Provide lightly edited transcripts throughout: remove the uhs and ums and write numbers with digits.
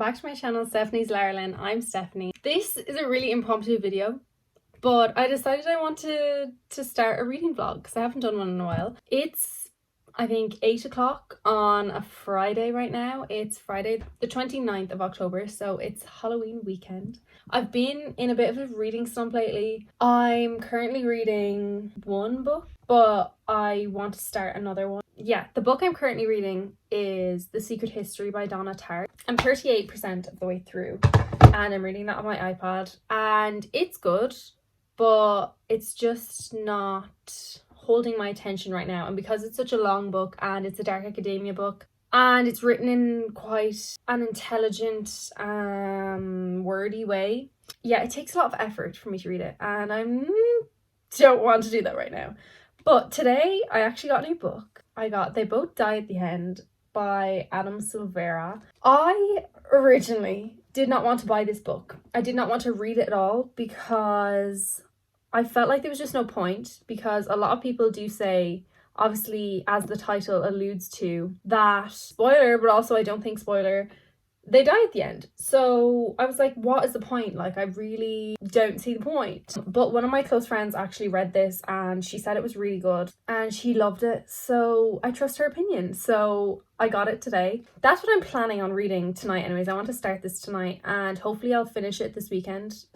back to my channel, Stephanie's Laralyn. I'm Stephanie. This is a really impromptu video, but I decided I wanted to start a reading vlog because I haven't done one in a while. It's, I think, 8 o'clock on a Friday right now. It's Friday the 29th of October, so it's Halloween weekend. I've been in a bit of a reading slump lately. I'm currently reading one book, but I want to start another one. Yeah, the book I'm currently reading is The Secret History by Donna Tartt. I'm 38% of the way through and I'm reading that on my iPad, and it's good, but it's just not holding my attention right now. And because it's such a long book and it's a dark academia book and it's written in quite an intelligent, wordy way, yeah, it takes a lot of effort for me to read it, and I don't want to do that right now. But today I actually got a new book. I got They Both Die at the End by Adam Silvera. I originally did not want to buy this book. I did not want to read it at all because I felt like there was just no point, because a lot of people do say, obviously as the title alludes to, that, spoiler, but also I don't think spoiler, they die at the end. So I was like, what is the point? Like, I really don't see the point. But one of my close friends actually read this and she said it was really good and she loved it, so I trust her opinion. So I got it today. That's what I'm planning on reading tonight anyways. I want to start this tonight and hopefully I'll finish it this weekend.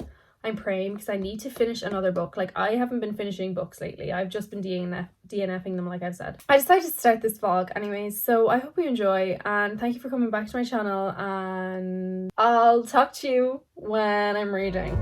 I'm praying, because I need to finish another book. Like, I haven't been finishing books lately. I've just been DNFing them, like I've said. I decided to start this vlog anyways, so I hope you enjoy, and thank you for coming back to my channel, and I'll talk to you when I'm reading.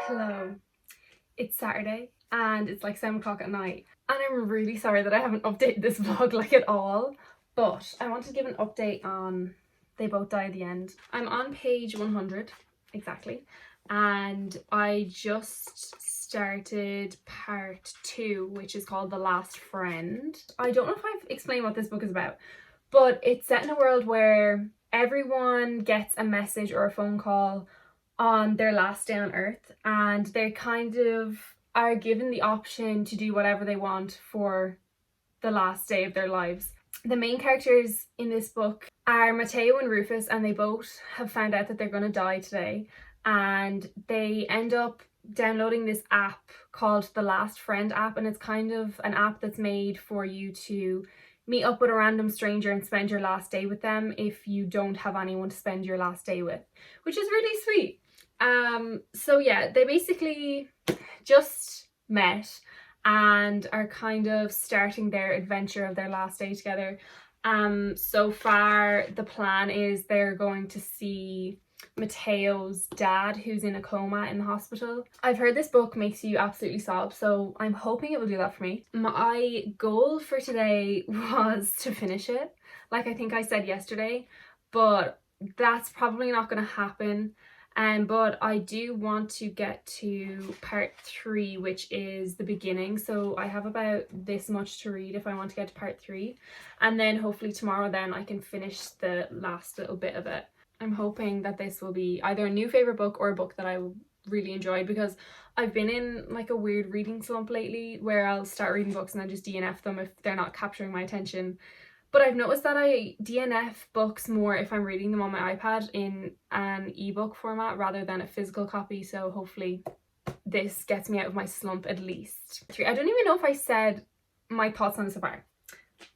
Hello, it's Saturday and it's like 7 o'clock at night, and I'm really sorry that I haven't updated this vlog like at all, but I want to give an update on They Both Die at the End. I'm on page 100 exactly, and I just started part 2, which is called The Last Friend. I don't know if I've explained what this book is about, but it's set in a world where everyone gets a message or a phone call on their last day on Earth, and they kind of are given the option to do whatever they want for the last day of their lives. The main characters in this book are Mateo and Rufus, and they both have found out that they're going to die today, and they end up downloading this app called the Last Friend app, and it's kind of an app that's made for you to meet up with a random stranger and spend your last day with them if you don't have anyone to spend your last day with, which is really sweet. So yeah, they basically just met and are kind of starting their adventure of their last day together. So far the plan is they're going to see Mateo's dad, who's in a coma in the hospital. I've heard this book makes you absolutely sob, so I'm hoping it will do that for me. My goal for today was to finish it, like I think I said yesterday, but that's probably not going to happen. But I do want to get to part 3, which is the beginning. So I have about this much to read if I want to get to part 3. And then hopefully tomorrow then I can finish the last little bit of it. I'm hoping that this will be either a new favourite book or a book that I will really enjoyed, because I've been in like a weird reading slump lately where I'll start reading books and then just DNF them if they're not capturing my attention. But I've noticed that I DNF books more if I'm reading them on my iPad in an ebook format rather than a physical copy, so hopefully this gets me out of my slump at least. I don't even know if I said my thoughts on it so far.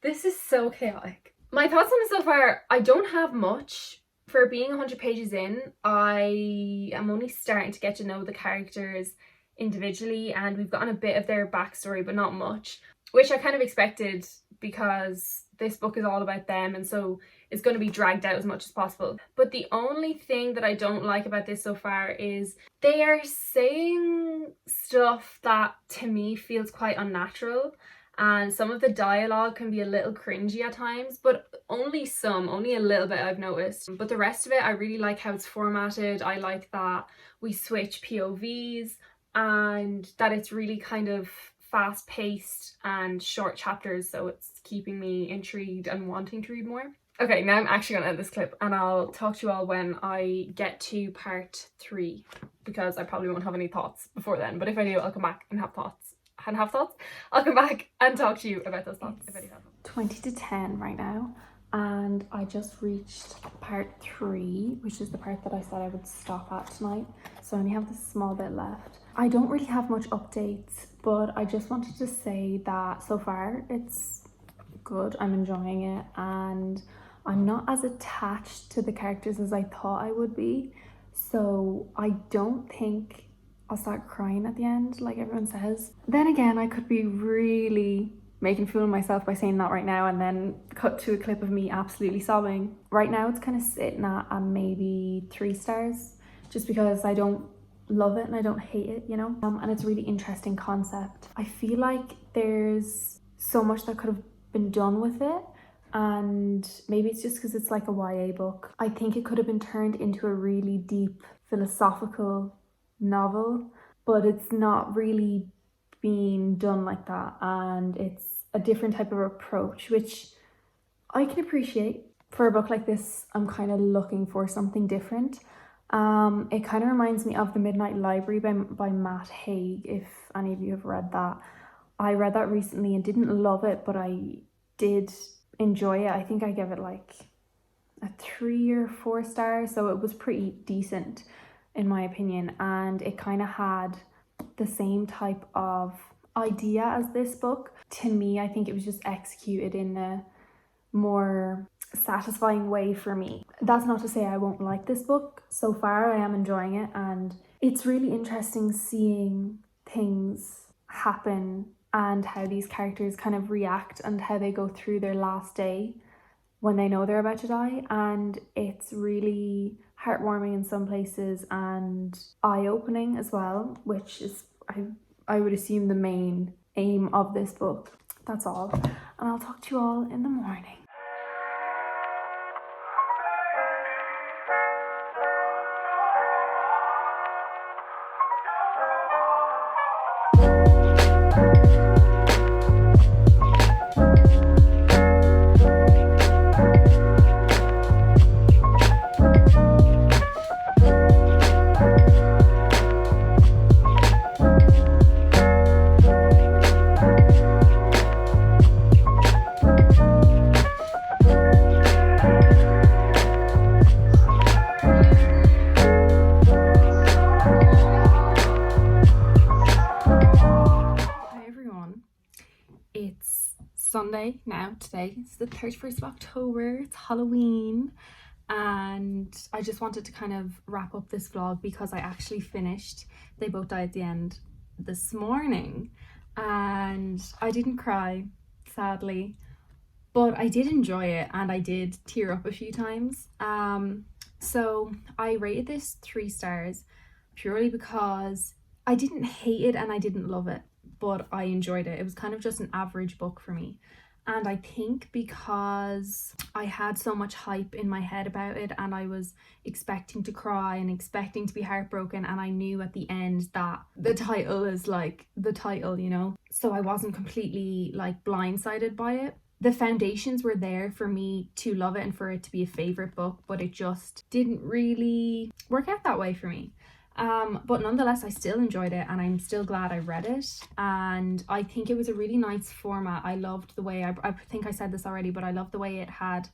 This is so chaotic. My thoughts on it so far, I don't have much. For being 100 pages in, I am only starting to get to know the characters individually, and we've gotten a bit of their backstory, but not much, which I kind of expected because this book is all about them, and so it's going to be dragged out as much as possible. But the only thing that I don't like about this so far is they are saying stuff that to me feels quite unnatural, and some of the dialogue can be a little cringy at times, but only a little bit I've noticed. But the rest of it, I really like how it's formatted. I like that we switch POVs and that it's really kind of fast paced and short chapters, so it's keeping me intrigued and wanting to read more. Okay, now I'm actually gonna end this clip and I'll talk to you all when I get to part 3, because I probably won't have any thoughts before then, but if I do, I'll come back and have thoughts. I'll come back and talk to you about those thoughts if I do have them. 20 to 10 right now, and I just reached part 3, which is the part that I said I would stop at tonight, so I only have this small bit left. I don't really have much updates, but I just wanted to say that so far it's good. I'm enjoying it, and I'm not as attached to the characters as I thought I would be, so I don't think I'll start crying at the end like everyone says. Then again, I could be really making a fool of myself by saying that right now and then cut to a clip of me absolutely sobbing. Right now it's kind of sitting at maybe 3 stars, just because I don't love it and I don't hate it, you know? And it's a really interesting concept. I feel like there's so much that could have been done with it, and maybe it's just because it's like a YA book. I think it could have been turned into a really deep philosophical novel, but it's not really being done like that, and it's a different type of approach, which I can appreciate. For a book like this, I'm kind of looking for something different. It kind of reminds me of The Midnight Library by Matt Haig, if any of you have read that. I read that recently and didn't love it, but I did enjoy it. I think I gave it like a 3 or 4 stars, so it was pretty decent in my opinion, and it kind of had the same type of idea as this book. To me, I think it was just executed in a more satisfying way for me. That's not to say I won't like this book. So far I am enjoying it, and it's really interesting seeing things happen and how these characters kind of react and how they go through their last day when they know they're about to die, and it's really heartwarming in some places and eye-opening as well, which is I would assume the main aim of this book. That's all, and I'll talk to you all in the morning. It's Sunday now, today. It's the 31st of October, it's Halloween, and I just wanted to kind of wrap up this vlog because I actually finished They Both Die at the End this morning, and I didn't cry, sadly, but I did enjoy it and I did tear up a few times. So I rated this 3 stars purely because I didn't hate it and I didn't love it, but I enjoyed it. It was kind of just an average book for me. And I think because I had so much hype in my head about it and I was expecting to cry and expecting to be heartbroken, and I knew at the end that the title is like the title, you know? So I wasn't completely like blindsided by it. The foundations were there for me to love it and for it to be a favourite book, but it just didn't really work out that way for me. But nonetheless, I still enjoyed it and I'm still glad I read it. And I think it was a really nice format. I loved the way, I think I said this already, but I loved the way it had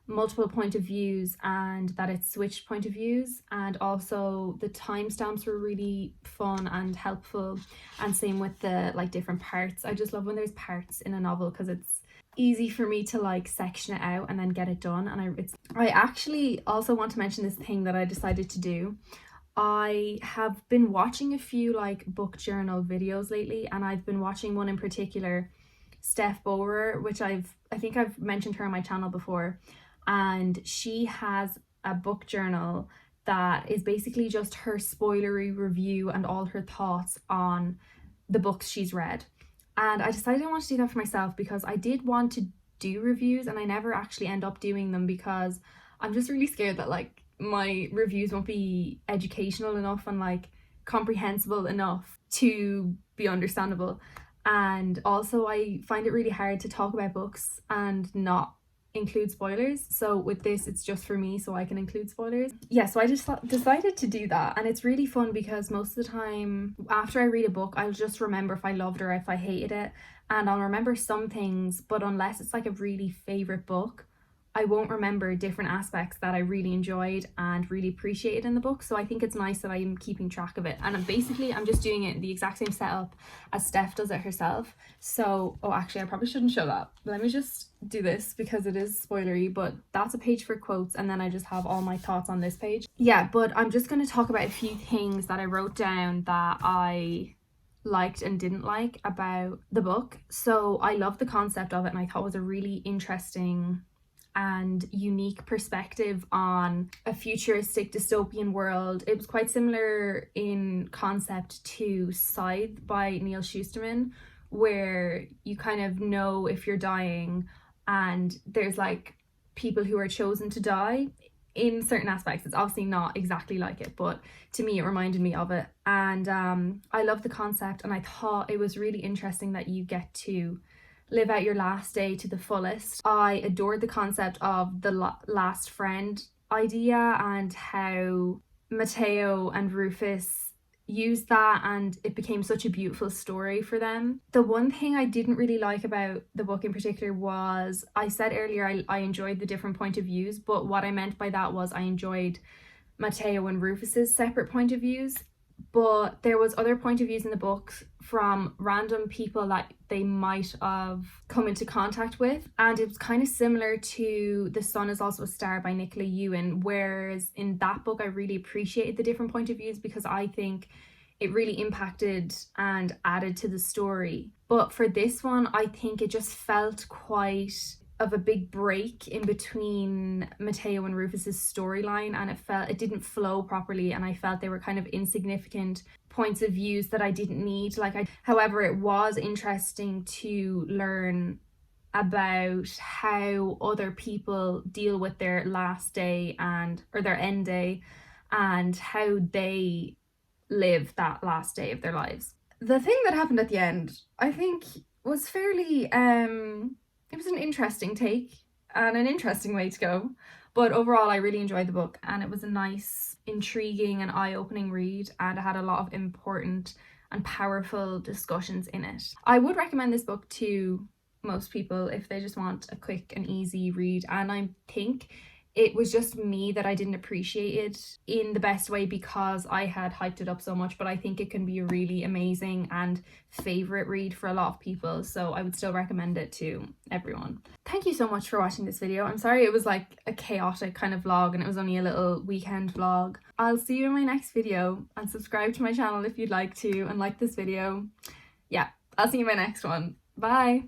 multiple point of views and that it switched point of views, and also the timestamps were really fun and helpful, and same with the like different parts. I just love when there's parts in a novel because it's easy for me to like section it out and then get it done. And I actually also want to mention this thing that I decided to do. I have been watching a few like book journal videos lately, and I've been watching one in particular, Steph Bower, which I think I've mentioned her on my channel before, and she has a book journal that is basically just her spoilery review and all her thoughts on the books she's read. And I decided I want to do that for myself because I did want to do reviews and I never actually end up doing them because I'm just really scared that like my reviews won't be educational enough and like comprehensible enough to be understandable. And also I find it really hard to talk about books and not include spoilers. So with this, it's just for me so I can include spoilers. Yeah, so I just decided to do that, and it's really fun because most of the time after I read a book, I'll just remember if I loved or if I hated it, and I'll remember some things, but unless it's like a really favorite book, I won't remember different aspects that I really enjoyed and really appreciated in the book. So I think it's nice that I'm keeping track of it. And I'm just doing it in the exact same setup as Steph does it herself. So, oh, actually, I probably shouldn't show that. Let me just do this because it is spoilery, but that's a page for quotes. And then I just have all my thoughts on this page. Yeah, but I'm just going to talk about a few things that I wrote down that I liked and didn't like about the book. So I love the concept of it, and I thought it was a really interesting and unique perspective on a futuristic dystopian world. It was quite similar in concept to Scythe by Neil Shusterman, where you kind of know if you're dying and there's like people who are chosen to die in certain aspects. It's obviously not exactly like it, but to me it reminded me of it. And I love the concept, and I thought it was really interesting that you get to live out your last day to the fullest. I adored the concept of the last friend idea and how Matteo and Rufus used that, and it became such a beautiful story for them. The one thing I didn't really like about the book in particular was, I said earlier I enjoyed the different point of views, but what I meant by that was I enjoyed Matteo and Rufus's separate point of views, but there was other point of views in the book from random people that they might have come into contact with, and it was kind of similar to The Sun Is Also a Star by Nicola Ewan, whereas in that book I really appreciated the different point of views because I think it really impacted and added to the story. But for this one, I think it just felt quite of a big break in between Matteo and Rufus's storyline, and it didn't flow properly, and I felt they were kind of insignificant points of views that I didn't need. However, it was interesting to learn about how other people deal with their last day or their end day, and how they live that last day of their lives. The thing that happened at the end, I think, was fairly it was an interesting take and an interesting way to go. But overall, I really enjoyed the book, and it was a nice, intriguing and eye-opening read, and it had a lot of important and powerful discussions in it. I would recommend this book to most people if they just want a quick and easy read, and I think it was just me that I didn't appreciate it in the best way because I had hyped it up so much, but I think it can be a really amazing and favourite read for a lot of people, so I would still recommend it to everyone. Thank you so much for watching this video. I'm sorry it was like a chaotic kind of vlog and it was only a little weekend vlog. I'll see you in my next video, and subscribe to my channel if you'd like to, and like this video. Yeah, I'll see you in my next one. Bye!